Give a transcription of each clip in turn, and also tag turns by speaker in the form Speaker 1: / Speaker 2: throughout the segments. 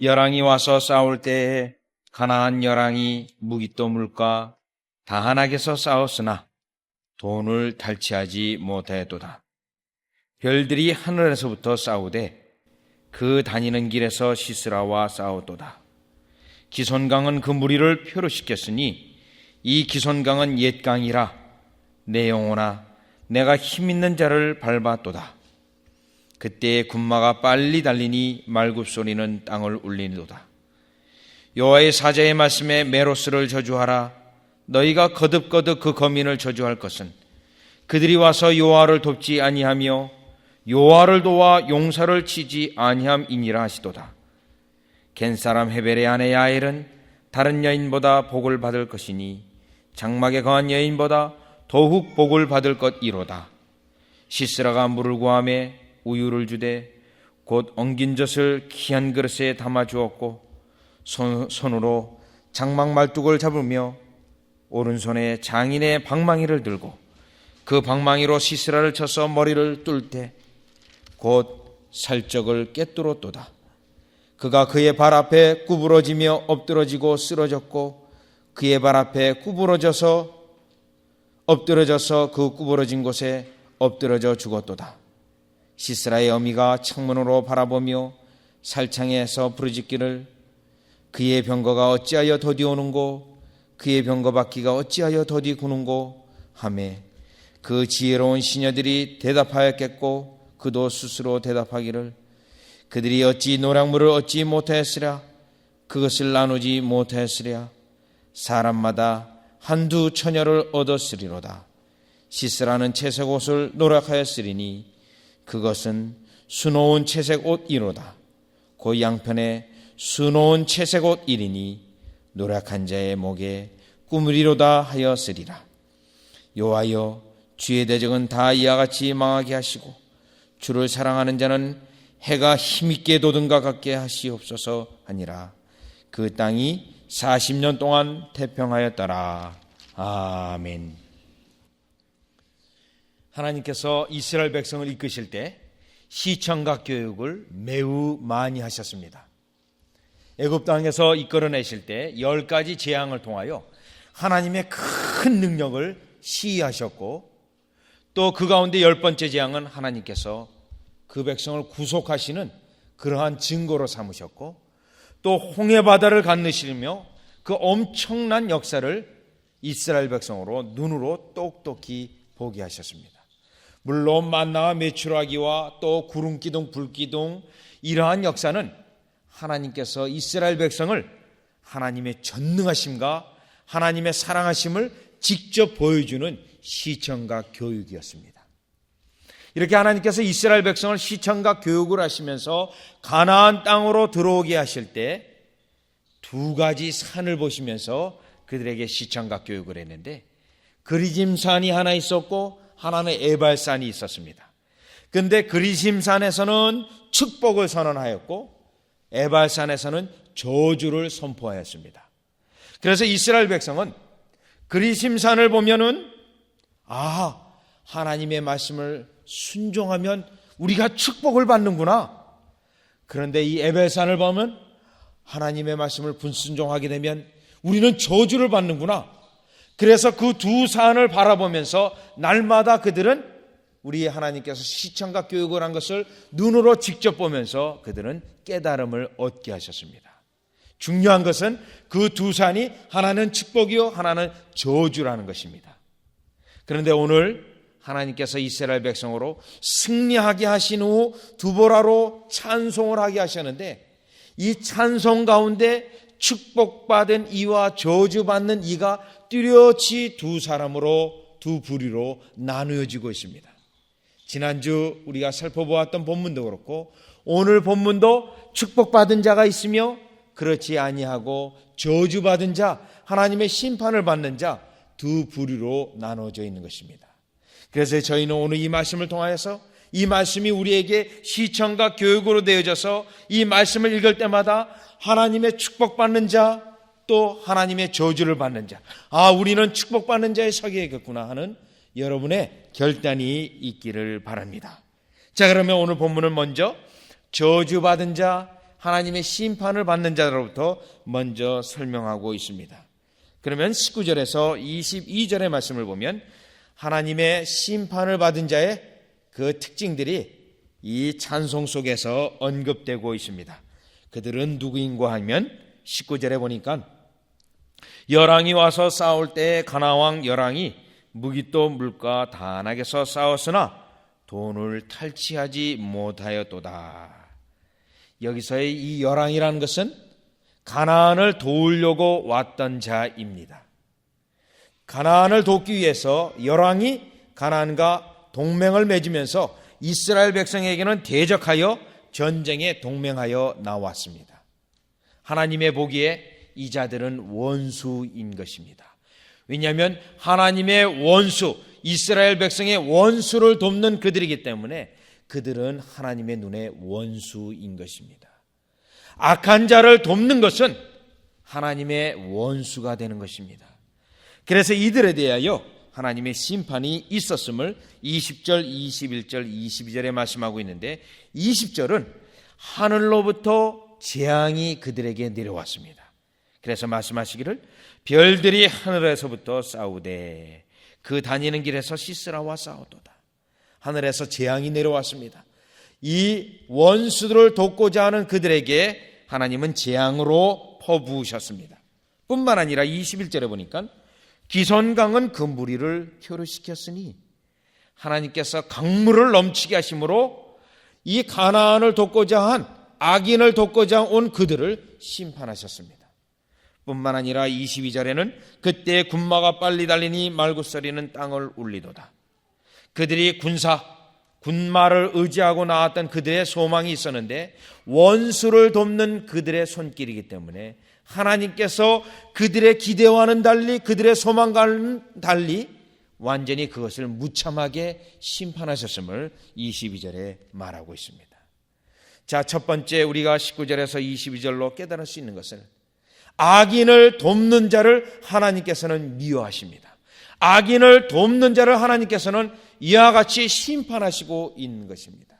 Speaker 1: 열왕이 와서 싸울 때에 가나안 열왕이 무기또 물과 다한악에서 싸웠으나 돈을 탈취하지 못하였도다. 별들이 하늘에서부터 싸우되 그 다니는 길에서 시스라와 싸웠도다. 기손강은 그 무리를 표류시켰으니 이 기손강은 옛 강이라 내 영혼아 내가 힘있는 자를 밟았도다. 그때에 군마가 빨리 달리니 말굽소리는 땅을 울리도다. 여호와의 사자의 말씀에 메로스를 저주하라. 너희가 거듭거듭 그 거민을 저주할 것은 그들이 와서 여호와를 돕지 아니하며 여호와를 도와 용사를 치지 아니함이니라 하시도다. 겐사람 헤벨의 아내 야엘은 다른 여인보다 복을 받을 것이니 장막에 거한 여인보다 더욱 복을 받을 것이로다. 시스라가 물을 구하며 우유를 주되 곧 엉긴 젖을 귀한 그릇에 담아 주었고 손으로 장막 말뚝을 잡으며 오른손에 장인의 방망이를 들고 그 방망이로 시스라를 쳐서 머리를 뚫 때 곧 살적을 꿰뚫었도다. 그가 그의 발 앞에 구부러지며 엎드러지고 쓰러졌고 그의 발 앞에 엎드러져서 그 구부러진 곳에 엎드러져 죽었도다. 시스라의 어미가 창문으로 바라보며 살창에서 부르짖기를 그의 병거가 어찌하여 더디 오는고 그의 병거 바퀴가 어찌하여 더디 구는고 하매 그 지혜로운 시녀들이 대답하였겠고 그도 스스로 대답하기를 그들이 어찌 노략물을 얻지 못하였으랴 그것을 나누지 못하였으랴 사람마다 한두 처녀를 얻었으리로다. 시스라는 채색 옷을 노력하였으리니 그것은 수놓은 채색 옷이로다. 그 양편에 수놓은 채색 옷이리니 노력한 자의 목에 꾸물이로다 하였으리라. 여호와여 주의 대적은 다 이와 같이 망하게 하시고 주를 사랑하는 자는 해가 힘있게 돋은가 같게 하시옵소서 하니라. 그 땅이 40년 동안 태평하였더라. 아멘. 하나님께서 이스라엘 백성을 이끄실 때 시청각 교육을 매우 많이 하셨습니다. 애굽 땅에서 이끌어내실 때 10가지 재앙을 통하여 하나님의 큰 능력을 시위하셨고 또 그 가운데 10번째 재앙은 하나님께서 그 백성을 구속하시는 그러한 증거로 삼으셨고 또 홍해바다를 건너시며 그 엄청난 역사를 이스라엘 백성으로 눈으로 똑똑히 보게 하셨습니다. 물론 만나와 메추라기와 또 구름기둥 불기둥 이러한 역사는 하나님께서 이스라엘 백성을 하나님의 전능하심과 하나님의 사랑하심을 직접 보여주는 시청각 교육이었습니다. 이렇게 하나님께서 이스라엘 백성을 시청각 교육을 하시면서 가나안 땅으로 들어오게 하실 때 2가지 산을 보시면서 그들에게 시청각 교육을 했는데 그리짐산이 하나 있었고 하나는 에발산이 있었습니다. 그런데 그리짐산에서는 축복을 선언하였고 에발산에서는 저주를 선포하였습니다. 그래서 이스라엘 백성은 그리심산을 보면은 하나님의 말씀을 순종하면 우리가 축복을 받는구나. 그런데 이 에벨산을 보면 하나님의 말씀을 불순종하게 되면 우리는 저주를 받는구나. 그래서 그 두 산을 바라보면서 날마다 그들은 우리 하나님께서 시청각 교육을 한 것을 눈으로 직접 보면서 그들은 깨달음을 얻게 하셨습니다. 중요한 것은 그 두 산이 하나는 축복이요 하나는 저주라는 것입니다. 그런데 오늘 하나님께서 이스라엘 백성으로 승리하게 하신 후 두보라로 찬송을 하게 하셨는데 이 찬송 가운데 축복받은 이와 저주받는 이가 뚜렷이 두 사람으로 두 부류로 나누어지고 있습니다. 지난주 우리가 살펴보았던 본문도 그렇고 오늘 본문도 축복받은 자가 있으며 그렇지 아니하고 저주받은 자, 하나님의 심판을 받는 자 두 부류로 나눠져 있는 것입니다. 그래서 저희는 오늘 이 말씀을 통하여서 이 말씀이 우리에게 시청각 교육으로 되어져서 이 말씀을 읽을 때마다 하나님의 축복받는 자 또 하나님의 저주를 받는 자, 우리는 축복받는 자에 서게야겠구나 하는 여러분의 결단이 있기를 바랍니다. 자, 그러면 오늘 본문은 먼저 저주받은 자, 하나님의 심판을 받는 자로부터 먼저 설명하고 있습니다. 그러면 19절에서 22절의 말씀을 보면 하나님의 심판을 받은 자의 그 특징들이 이 찬송 속에서 언급되고 있습니다. 그들은 누구인가 하면 19절에 보니까 열왕이 와서 싸울 때에 가나왕 열왕이 무기또 물과 다한악에서 싸웠으나 돈을 탈취하지 못하였도다. 여기서의 이 열왕이라는 것은 가나안을 도우려고 왔던 자입니다. 가나안을 돕기 위해서 열왕이 가나안과 동맹을 맺으면서 이스라엘 백성에게는 대적하여 전쟁에 동맹하여 나왔습니다. 하나님의 보기에 이 자들은 원수인 것입니다. 왜냐하면 하나님의 원수, 이스라엘 백성의 원수를 돕는 그들이기 때문에 그들은 하나님의 눈에 원수인 것입니다. 악한 자를 돕는 것은 하나님의 원수가 되는 것입니다. 그래서 이들에 대하여 하나님의 심판이 있었음을 20절, 21절, 22절에 말씀하고 있는데 20절은 하늘로부터 재앙이 그들에게 내려왔습니다. 그래서 말씀하시기를 별들이 하늘에서부터 싸우되 그 다니는 길에서 시스라와 싸우도다. 하늘에서 재앙이 내려왔습니다. 이 원수들을 돕고자 하는 그들에게 하나님은 재앙으로 퍼부으셨습니다. 뿐만 아니라 21절에 보니까 기손강은 그 무리를 표류시켰으니 하나님께서 강물을 넘치게 하심으로 이 가나안을 돕고자 한 악인을 돕고자 온 그들을 심판하셨습니다. 뿐만 아니라 22절에는 그때 군마가 빨리 달리니 말구서리는 땅을 울리도다. 그들이 군마를 의지하고 나왔던 그들의 소망이 있었는데 원수를 돕는 그들의 손길이기 때문에 하나님께서 그들의 기대와는 달리 그들의 소망과는 달리 완전히 그것을 무참하게 심판하셨음을 22절에 말하고 있습니다. 자, 첫 번째 우리가 19절에서 22절로 깨달을 수 있는 것은 악인을 돕는 자를 하나님께서는 미워하십니다. 악인을 돕는 자를 하나님께서는 이와 같이 심판하시고 있는 것입니다.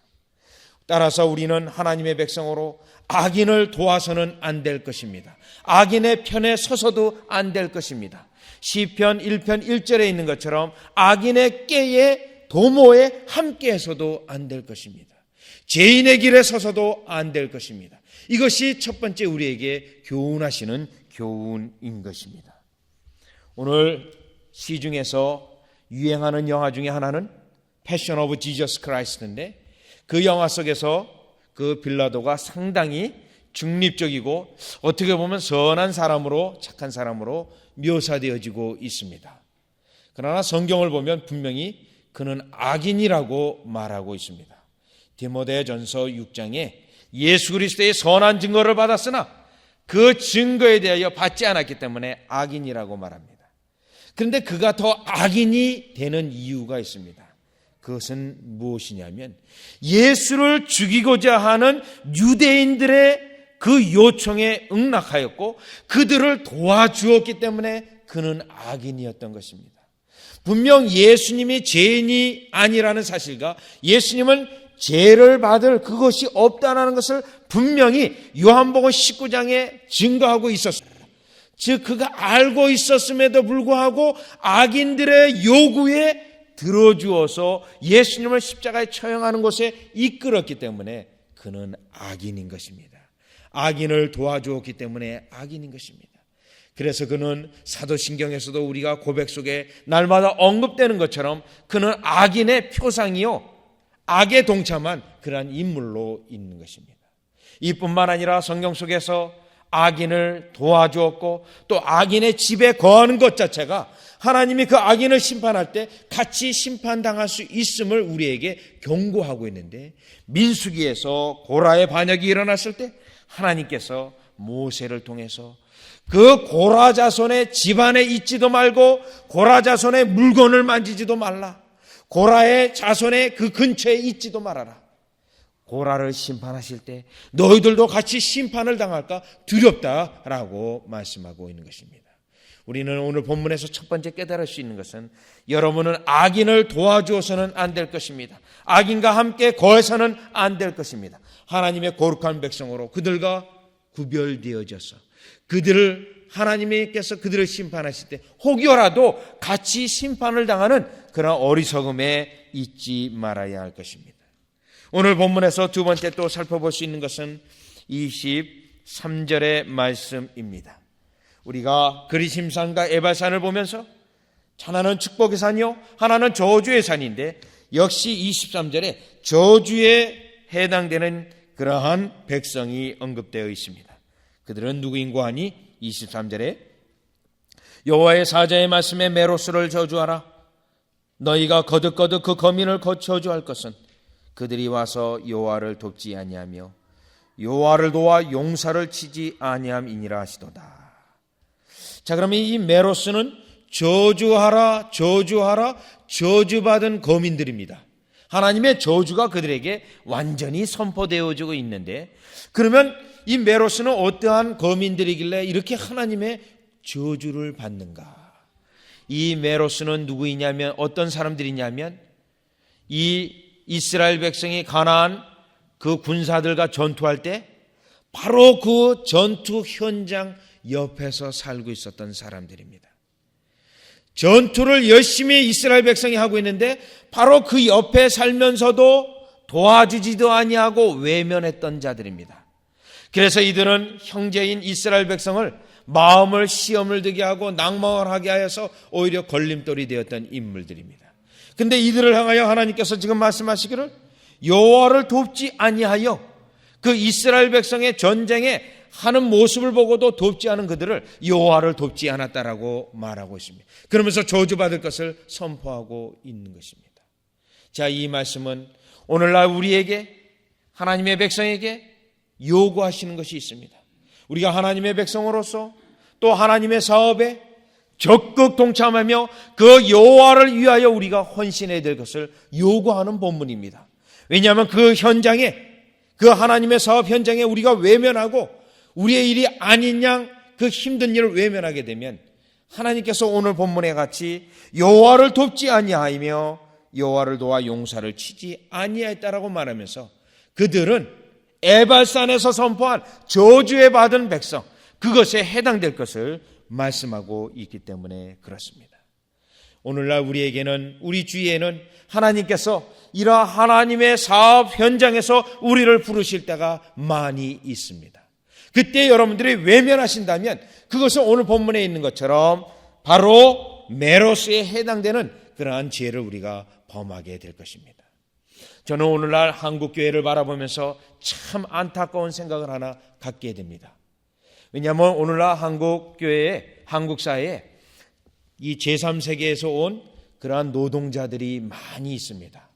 Speaker 1: 따라서 우리는 하나님의 백성으로 악인을 도와서는 안 될 것입니다. 악인의 편에 서서도 안 될 것입니다. 시편 1편 1절에 있는 것처럼 악인의 깨에 도모에 함께해서도 안 될 것입니다. 죄인의 길에 서서도 안 될 것입니다. 이것이 첫 번째 우리에게 교훈하시는 교훈인 것입니다. 오늘 시중에서 유행하는 영화 중에 하나는 패션 오브 지저스 크라이스트인데 그 영화 속에서 그 빌라도가 상당히 중립적이고 어떻게 보면 선한 사람으로 착한 사람으로 묘사되어지고 있습니다. 그러나 성경을 보면 분명히 그는 악인이라고 말하고 있습니다. 디모데전서 6장에 예수 그리스도의 선한 증거를 받았으나 그 증거에 대하여 받지 않았기 때문에 악인이라고 말합니다. 그런데 그가 더 악인이 되는 이유가 있습니다. 그것은 무엇이냐면 예수를 죽이고자 하는 유대인들의 그 요청에 응낙하였고 그들을 도와주었기 때문에 그는 악인이었던 것입니다. 분명 예수님이 죄인이 아니라는 사실과 예수님은 죄를 받을 그것이 없다는 것을 분명히 요한복음 19장에 증거하고 있었습니다. 즉 그가 알고 있었음에도 불구하고 악인들의 요구에 들어주어서 예수님을 십자가에 처형하는 곳에 이끌었기 때문에 그는 악인인 것입니다. 악인을 도와주었기 때문에 악인인 것입니다. 그래서 그는 사도신경에서도 우리가 고백 속에 날마다 언급되는 것처럼 그는 악인의 표상이요 악에 동참한 그러한 인물로 있는 것입니다. 이뿐만 아니라 성경 속에서 악인을 도와주었고 또 악인의 집에 거하는 것 자체가 하나님이 그 악인을 심판할 때 같이 심판당할 수 있음을 우리에게 경고하고 있는데 민수기에서 고라의 반역이 일어났을 때 하나님께서 모세를 통해서 그 고라 자손의 집안에 있지도 말고 고라 자손의 물건을 만지지도 말라. 고라의 자손의 그 근처에 있지도 말아라. 고라를 심판하실 때 너희들도 같이 심판을 당할까 두렵다라고 말씀하고 있는 것입니다. 우리는 오늘 본문에서 첫 번째 깨달을 수 있는 것은 여러분은 악인을 도와주어서는 안 될 것입니다. 악인과 함께 거해서는 안 될 것입니다. 하나님의 거룩한 백성으로 그들과 구별되어져서 그들을 하나님께서 그들을 심판하실 때 혹여라도 같이 심판을 당하는 그런 어리석음에 잊지 말아야 할 것입니다. 오늘 본문에서 두 번째 또 살펴볼 수 있는 것은 23절의 말씀입니다. 우리가 그리심산과 에발산을 보면서 하나는 축복의 산이요 하나는 저주의 산인데 역시 23절에 저주에 해당되는 그러한 백성이 언급되어 있습니다. 그들은 누구인고 하니 23절에 여호와의 사자의 말씀에 메로스를 저주하라. 너희가 거듭거듭 그 거민을 저주할 것은 그들이 와서 여호와를 돕지 아니하며 여호와를 도와 용사를 치지 아니함이니라 하시도다. 자, 그러면 이 메로스는 저주하라 저주하라 저주받은 거민들입니다. 하나님의 저주가 그들에게 완전히 선포되어지고 있는데, 그러면 이 메로스는 어떠한 거민들이길래 이렇게 하나님의 저주를 받는가? 이 메로스는 누구이냐면 어떤 사람들이냐면 이 이스라엘 백성이 가나안 그 군사들과 전투할 때 바로 그 전투 현장 옆에서 살고 있었던 사람들입니다. 전투를 열심히 이스라엘 백성이 하고 있는데 바로 그 옆에 살면서도 도와주지도 아니하고 외면했던 자들입니다. 그래서 이들은 형제인 이스라엘 백성을 마음을 시험을 들게 하고 낭망을 하게 하여서 오히려 걸림돌이 되었던 인물들입니다. 근데 이들을 향하여 하나님께서 지금 말씀하시기를 여호와를 돕지 아니하여 그 이스라엘 백성의 전쟁에 하는 모습을 보고도 돕지 않은 그들을 여호와를 돕지 않았다라고 말하고 있습니다. 그러면서 저주받을 것을 선포하고 있는 것입니다. 자, 이 말씀은 오늘날 우리에게 하나님의 백성에게 요구하시는 것이 있습니다. 우리가 하나님의 백성으로서 또 하나님의 사업에 적극 동참하며 그 여호와를 위하여 우리가 헌신해야 될 것을 요구하는 본문입니다. 왜냐하면 그 현장에, 그 하나님의 사업 현장에 우리가 외면하고 우리의 일이 아닌 양 그 힘든 일을 외면하게 되면 하나님께서 오늘 본문에 같이 여호와를 돕지 아니하며 여호와를 도와 용사를 치지 아니하였다라고 말하면서 그들은 에발산에서 선포한 저주에 받은 백성, 그것에 해당될 것을 말씀하고 있기 때문에 그렇습니다. 오늘날 우리에게는, 우리 주위에는 하나님께서 이러한 하나님의 사업 현장에서 우리를 부르실 때가 많이 있습니다. 그때 여러분들이 외면하신다면 그것은 오늘 본문에 있는 것처럼 바로 메로스에 해당되는 그러한 죄를 우리가 범하게 될 것입니다. 저는 오늘날 한국교회를 바라보면서 참 안타까운 생각을 하나 갖게 됩니다. 왜냐하면 오늘날 한국교회에, 한국사회에 이 제3세계에서 온 그러한 노동자들이 많이 있습니다.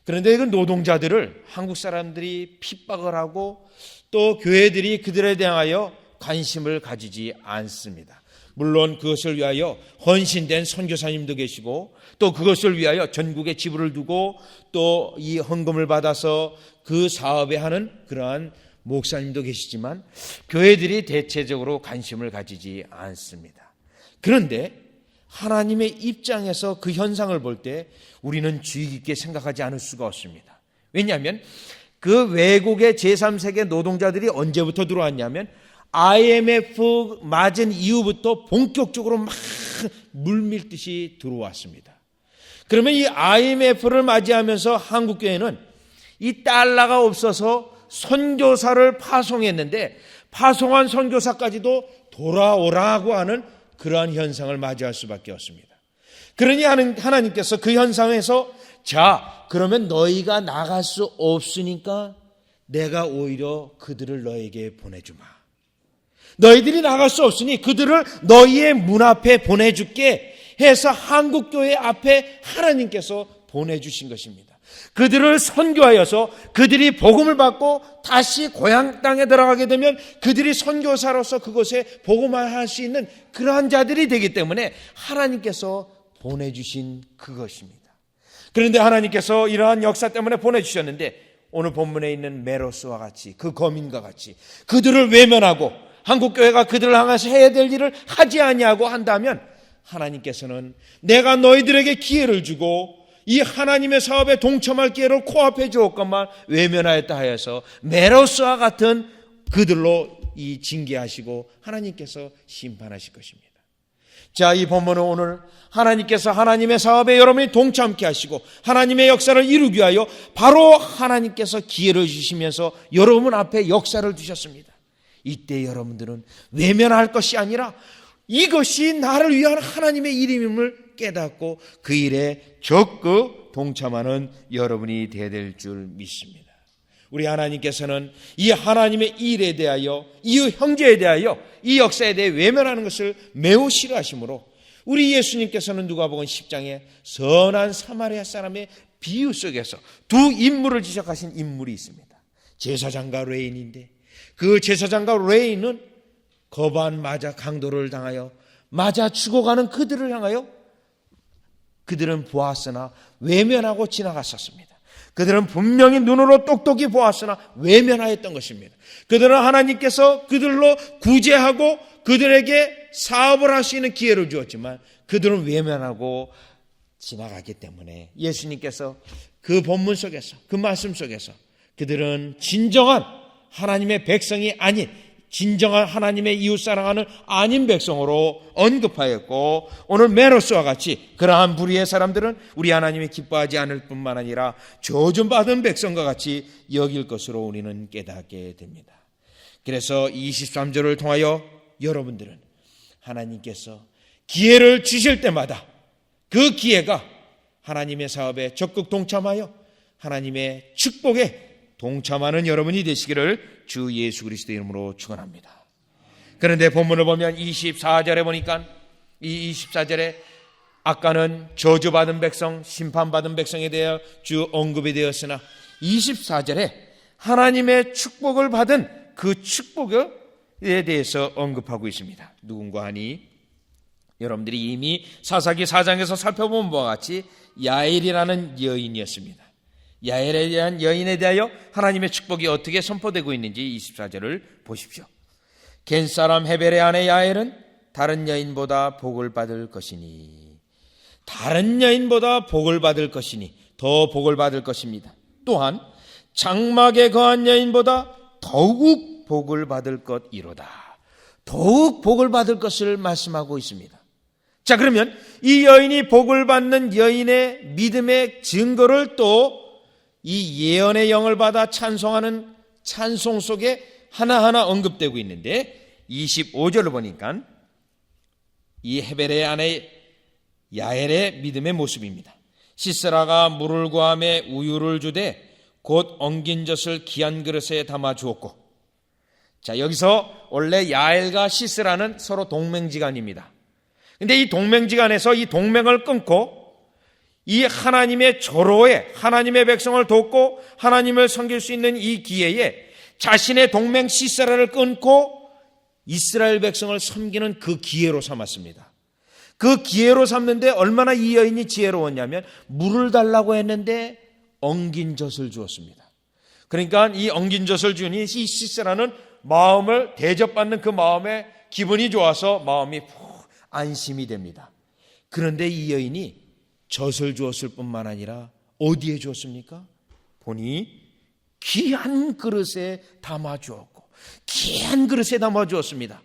Speaker 1: 그런데 그 노동자들을 한국 사람들이 핍박을 하고 또 교회들이 그들에 대하여 관심을 가지지 않습니다. 물론 그것을 위하여 헌신된 선교사님도 계시고 또 그것을 위하여 전국에 지부를 두고 또 이 헌금을 받아서 그 사업에 하는 그러한 목사님도 계시지만 교회들이 대체적으로 관심을 가지지 않습니다. 그런데 하나님의 입장에서 그 현상을 볼 때 우리는 주의 깊게 생각하지 않을 수가 없습니다. 왜냐하면 그 외국의 제3세계 노동자들이 언제부터 들어왔냐면 IMF 맞은 이후부터 본격적으로 막 물밀듯이 들어왔습니다. 그러면 이 IMF를 맞이하면서 한국교회는 이 달러가 없어서 선교사를 파송했는데 파송한 선교사까지도 돌아오라고 하는 그러한 현상을 맞이할 수밖에 없습니다. 그러니 하나님께서 그 현상에서 자, 그러면 너희가 나갈 수 없으니까 내가 오히려 그들을 너에게 보내주마. 너희들이 나갈 수 없으니 그들을 너희의 문 앞에 보내줄게 해서 한국교회 앞에 하나님께서 보내주신 것입니다. 그들을 선교하여서 그들이 복음을 받고 다시 고향 땅에 들어가게 되면 그들이 선교사로서 그곳에 복음을 할 수 있는 그러한 자들이 되기 때문에 하나님께서 보내주신 그것입니다. 그런데 하나님께서 이러한 역사 때문에 보내주셨는데 오늘 본문에 있는 메로스와 같이 그 거민과 같이 그들을 외면하고 한국교회가 그들을 향해서 해야 될 일을 하지 아니하고 한다면 하나님께서는 내가 너희들에게 기회를 주고 이 하나님의 사업에 동참할 기회를 코앞에 주었건만 외면하였다 하여서 메로스와 같은 그들로 이 징계하시고 하나님께서 심판하실 것입니다. 자, 이 본문은 오늘 하나님께서 하나님의 사업에 여러분이 동참케 하시고 하나님의 역사를 이루기 위하여 바로 하나님께서 기회를 주시면서 여러분 앞에 역사를 두셨습니다. 이때 여러분들은 외면할 것이 아니라 이것이 나를 위한 하나님의 일임을 깨닫고 그 일에 적극 동참하는 여러분이 되어야 될 줄 믿습니다. 우리 하나님께서는 이 하나님의 일에 대하여, 이 형제에 대하여, 이 역사에 대해 외면하는 것을 매우 싫어하시므로 우리 예수님께서는 누가복음 10장에 선한 사마리아 사람의 비유 속에서 두 인물을 지적하신 인물이 있습니다. 제사장과 레인인데 그 제사장과 레인은 거반 맞아 강도를 당하여 맞아 죽어가는 그들을 향하여 그들은 보았으나 외면하고 지나갔었습니다. 그들은 분명히 눈으로 똑똑히 보았으나 외면하였던 것입니다. 그들은 하나님께서 그들로 구제하고 그들에게 사업을 할 수 있는 기회를 주었지만 그들은 외면하고 지나가기 때문에 예수님께서 그 본문 속에서, 그 말씀 속에서 그들은 진정한 하나님의 백성이 아닌, 진정한 하나님의 이웃 사랑하는 아닌 백성으로 언급하였고, 오늘 메로스와 같이 그러한 불의의 사람들은 우리 하나님이 기뻐하지 않을 뿐만 아니라 저주받은 백성과 같이 여길 것으로 우리는 깨닫게 됩니다. 그래서 23절을 통하여 여러분들은 하나님께서 기회를 주실 때마다 그 기회가 하나님의 사업에 적극 동참하여 하나님의 축복에 동참하는 여러분이 되시기를 주 예수 그리스도의 이름으로 축원합니다. 그런데 본문을 보면 24절에 보니까 이 24절에 아까는 저주받은 백성, 심판받은 백성에 대해 주 언급이 되었으나 24절에 하나님의 축복을 받은 그 축복에 대해서 언급하고 있습니다. 누군가 하니 여러분들이 이미 사사기 4장에서 살펴본 바와 같이 야엘이라는 여인이었습니다. 야엘에 대한 여인에 대하여 하나님의 축복이 어떻게 선포되고 있는지 24절을 보십시오. 겐사람 헤벨의 아내 야엘은 다른 여인보다 복을 받을 것이니, 다른 여인보다 복을 받을 것이니, 더 복을 받을 것입니다. 또한 장막에 거한 여인보다 더욱 복을 받을 것이로다. 더욱 복을 받을 것을 말씀하고 있습니다. 자, 그러면 이 여인이 복을 받는 여인의 믿음의 증거를 또 이 예언의 영을 받아 찬송하는 찬송 속에 하나하나 언급되고 있는데 25절을 보니까 이 헤벨의 아내 야엘의 믿음의 모습입니다. 시스라가 물을 구함에 우유를 주되 곧 엉긴 젖을 귀한 그릇에 담아 주었고, 자, 여기서 원래 야엘과 시스라는 서로 동맹지간입니다. 근데 이 동맹지간에서 이 동맹을 끊고 이 하나님의 절호에 하나님의 백성을 돕고 하나님을 섬길 수 있는 이 기회에 자신의 동맹 시스라를 끊고 이스라엘 백성을 섬기는 그 기회로 삼았습니다. 그 기회로 삼는데 얼마나 이 여인이 지혜로웠냐면 물을 달라고 했는데 엉긴 젖을 주었습니다. 그러니까 이 엉긴 젖을 주니 이 시스라는 마음을 대접받는 그 마음에 기분이 좋아서 마음이 푹 안심이 됩니다. 그런데 이 여인이 젖을 주었을 뿐만 아니라 어디에 주었습니까? 보니 귀한 그릇에 담아 주었고, 귀한 그릇에 담아 주었습니다.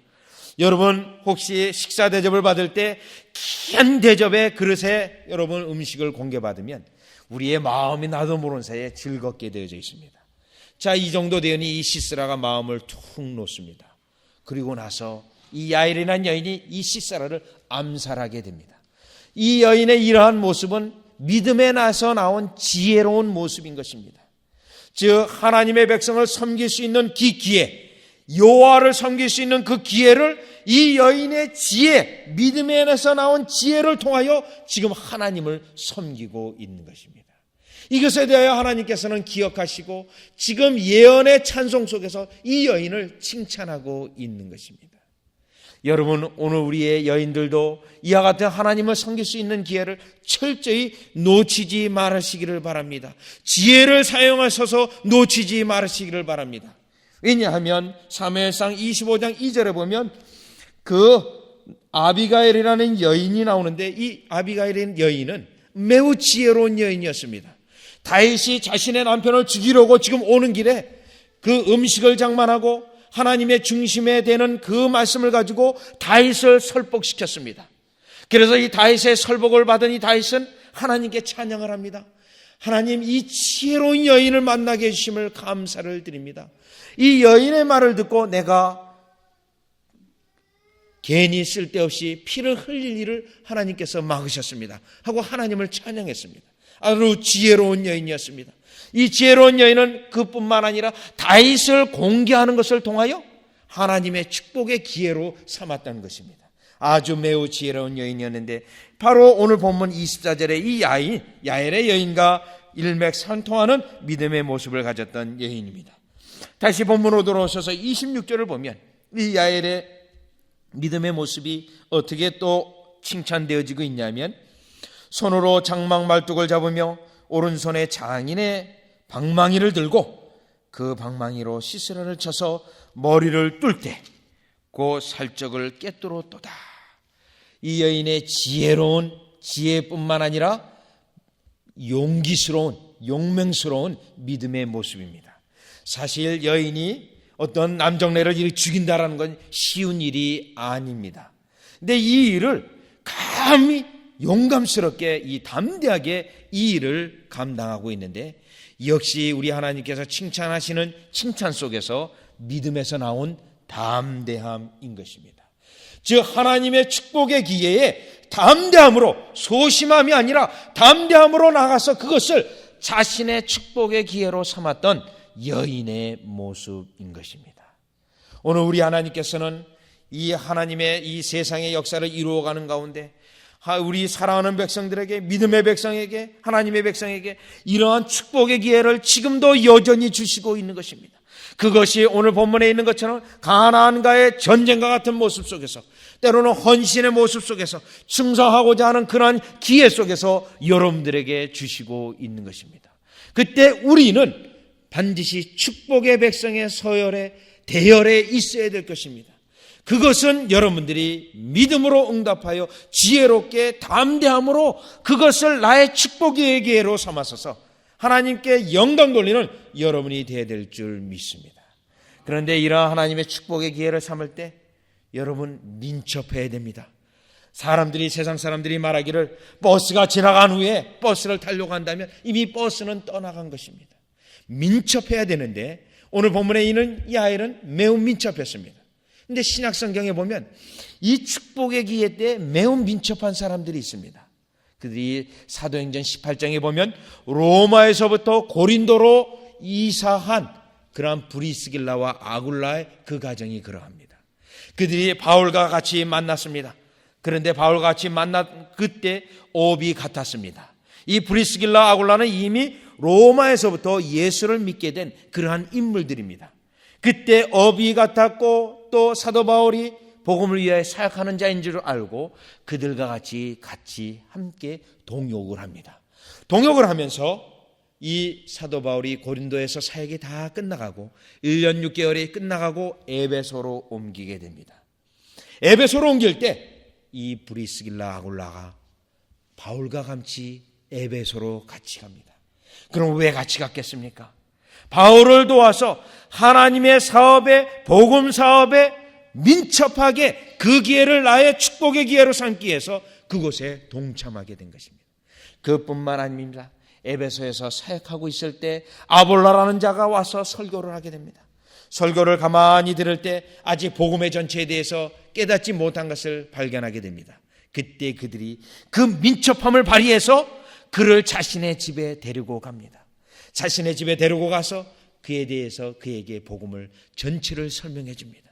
Speaker 1: 여러분 혹시 식사 대접을 받을 때 귀한 대접의 그릇에 여러분 음식을 공개받으면 우리의 마음이 나도 모르는 사이에 즐겁게 되어져 있습니다. 자, 이 정도 되니 이 시스라가 마음을 툭 놓습니다. 그리고 나서 이 야엘이라는 여인이 이 시스라를 암살하게 됩니다. 이 여인의 이러한 모습은 믿음에 나서 나온 지혜로운 모습인 것입니다. 즉 하나님의 백성을 섬길 수 있는 기회, 여호와를 섬길 수 있는 그 기회를 이 여인의 지혜, 믿음에 나서 나온 지혜를 통하여 지금 하나님을 섬기고 있는 것입니다. 이것에 대하여 하나님께서는 기억하시고 지금 예언의 찬송 속에서 이 여인을 칭찬하고 있는 것입니다. 여러분, 오늘 우리의 여인들도 이와 같은 하나님을 섬길 수 있는 기회를 철저히 놓치지 말으시기를 바랍니다. 지혜를 사용하셔서 놓치지 말으시기를 바랍니다. 왜냐하면 사무엘상 25장 2절에 보면 그 아비가일이라는 여인이 나오는데 이 아비가일이라는 여인은 매우 지혜로운 여인이었습니다. 다윗이 자신의 남편을 죽이려고 지금 오는 길에 그 음식을 장만하고 하나님의 중심에 되는 그 말씀을 가지고 다윗을 설복시켰습니다. 그래서 이 다윗의 설복을 받은 이 다윗은 하나님께 찬양을 합니다. 하나님, 이 지혜로운 여인을 만나게 해주심을 감사를 드립니다. 이 여인의 말을 듣고 내가 괜히 쓸데없이 피를 흘릴 일을 하나님께서 막으셨습니다 하고 하나님을 찬양했습니다. 아주 지혜로운 여인이었습니다. 이 지혜로운 여인은 그뿐만 아니라 다윗을 공개하는 것을 통하여 하나님의 축복의 기회로 삼았다는 것입니다. 아주 매우 지혜로운 여인이었는데 바로 오늘 본문 24절에 이 야엘의 여인과 일맥상통하는 믿음의 모습을 가졌던 여인입니다. 다시 본문으로 돌아오셔서 26절을 보면 이 야엘의 믿음의 모습이 어떻게 또 칭찬되어지고 있냐면 손으로 장막 말뚝을 잡으며 오른손에 장인의 방망이를 들고 그 방망이로 시스라를 쳐서 머리를 뚫 때 그 살적을 꿰뚫었도다. 이 여인의 지혜로운 지혜뿐만 아니라 용기스러운 용맹스러운 믿음의 모습입니다. 사실 여인이 어떤 남정네를 죽인다라는 건 쉬운 일이 아닙니다. 근데 이 일을 감히 용감스럽게 담대하게 이 일을 감당하고 있는데 역시 우리 하나님께서 칭찬하시는 칭찬 속에서 믿음에서 나온 담대함인 것입니다. 즉 하나님의 축복의 기회에 담대함으로 소심함이 아니라 담대함으로 나가서 그것을 자신의 축복의 기회로 삼았던 여인의 모습인 것입니다. 오늘 우리 하나님께서는 이 하나님의 이 세상의 역사를 이루어가는 가운데 우리 사랑하는 백성들에게 믿음의 백성에게 하나님의 백성에게 이러한 축복의 기회를 지금도 여전히 주시고 있는 것입니다. 그것이 오늘 본문에 있는 것처럼 가나안과의 전쟁과 같은 모습 속에서 때로는 헌신의 모습 속에서 충성하고자 하는 그러한 기회 속에서 여러분들에게 주시고 있는 것입니다. 그때 우리는 반드시 축복의 백성의 서열에 대열에 있어야 될 것입니다. 그것은 여러분들이 믿음으로 응답하여 지혜롭게 담대함으로 그것을 나의 축복의 기회로 삼아서서 하나님께 영광 돌리는 여러분이 되어야 될 줄 믿습니다. 그런데 이러한 하나님의 축복의 기회를 삼을 때 여러분 민첩해야 됩니다. 사람들이 세상 사람들이 말하기를 버스가 지나간 후에 버스를 타려고 한다면 이미 버스는 떠나간 것입니다. 민첩해야 되는데 오늘 본문에 있는 이 아이는 매우 민첩했습니다. 그런데 신약 성경에 보면 이 축복의 기회 때 매우 민첩한 사람들이 있습니다. 그들이 사도행전 18장에 보면 로마에서부터 고린도로 이사한 그러한 브리스길라와 아굴라의 그 가정이 그러합니다. 그들이 바울과 같이 만났습니다. 그런데 바울과 같이 만난 그때 업이 같았습니다. 이 브리스길라 아굴라는 이미 로마에서부터 예수를 믿게 된 그러한 인물들입니다. 그때 업이 같았고 또 사도 바울이 복음을 위하여 사역하는 자인 줄 알고 그들과 같이 함께 동역을 합니다. 동역을 하면서 이 사도 바울이 고린도에서 사역이 다 끝나가고 1년 6개월이 끝나가고 에베소로 옮기게 됩니다. 에베소로 옮길 때 이 브리스길라 아굴라가 바울과 같이 에베소로 같이 갑니다. 그럼 왜 같이 갔겠습니까? 바울을 도와서 하나님의 사업에 복음 사업에 민첩하게 그 기회를 나의 축복의 기회로 삼기 위해서 그곳에 동참하게 된 것입니다. 그뿐만 아닙니다. 에베소에서 사역하고 있을 때 아볼라라는 자가 와서 설교를 하게 됩니다. 설교를 가만히 들을 때 아직 복음의 전체에 대해서 깨닫지 못한 것을 발견하게 됩니다. 그때 그들이 그 민첩함을 발휘해서 그를 자신의 집에 데리고 갑니다. 자신의 집에 데리고 가서 그에 대해서 그에게 복음을 전체를 설명해 줍니다.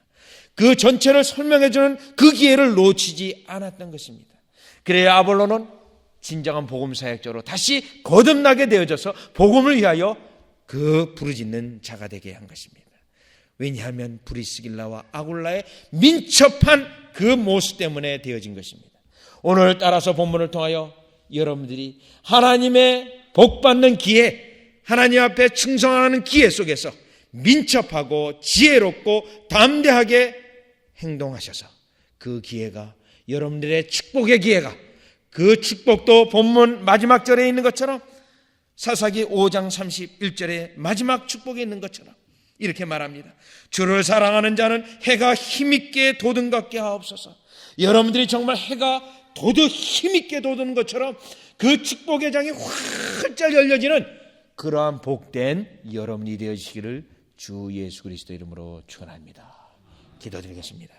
Speaker 1: 그 전체를 설명해 주는 그 기회를 놓치지 않았던 것입니다. 그래야 아볼로는 진정한 복음 사역자로 다시 거듭나게 되어져서 복음을 위하여 그 부르짖는 자가 되게 한 것입니다. 왜냐하면 브리스길라와 아굴라의 민첩한 그 모습 때문에 되어진 것입니다. 오늘 따라서 본문을 통하여 여러분들이 하나님의 복받는 기회, 하나님 앞에 충성하는 기회 속에서 민첩하고 지혜롭고 담대하게 행동하셔서 그 기회가 여러분들의 축복의 기회가 그 축복도 본문 마지막 절에 있는 것처럼 사사기 5장 31절에 마지막 축복에 있는 것처럼 이렇게 말합니다. 주를 사랑하는 자는 해가 힘있게 돋은갑게 하옵소서. 여러분들이 정말 해가 더 힘있게 돋는 것처럼 그 축복의 장이 활짝 열려지는 그러한 복된 여러분이 되어주시기를 주 예수 그리스도 이름으로 축원합니다. 기도드리겠습니다.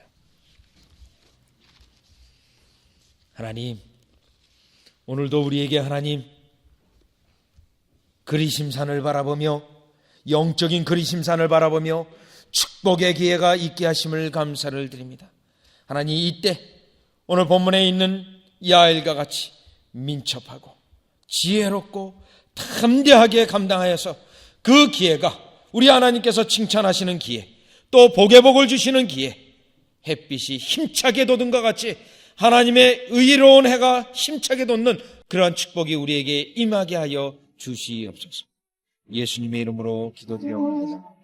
Speaker 1: 하나님, 오늘도 우리에게 하나님 그리심산을 바라보며 영적인 그리심산을 바라보며 축복의 기회가 있게 하심을 감사를 드립니다. 하나님, 이때 오늘 본문에 있는 야엘과 같이 민첩하고 지혜롭고 담대하게 감당하여서 그 기회가 우리 하나님께서 칭찬하시는 기회, 또 복의 복을 주시는 기회, 햇빛이 힘차게 돋은 것 같이 하나님의 의로운 해가 힘차게 돋는 그러한 축복이 우리에게 임하게 하여 주시옵소서. 예수님의 이름으로 기도드려옵니다.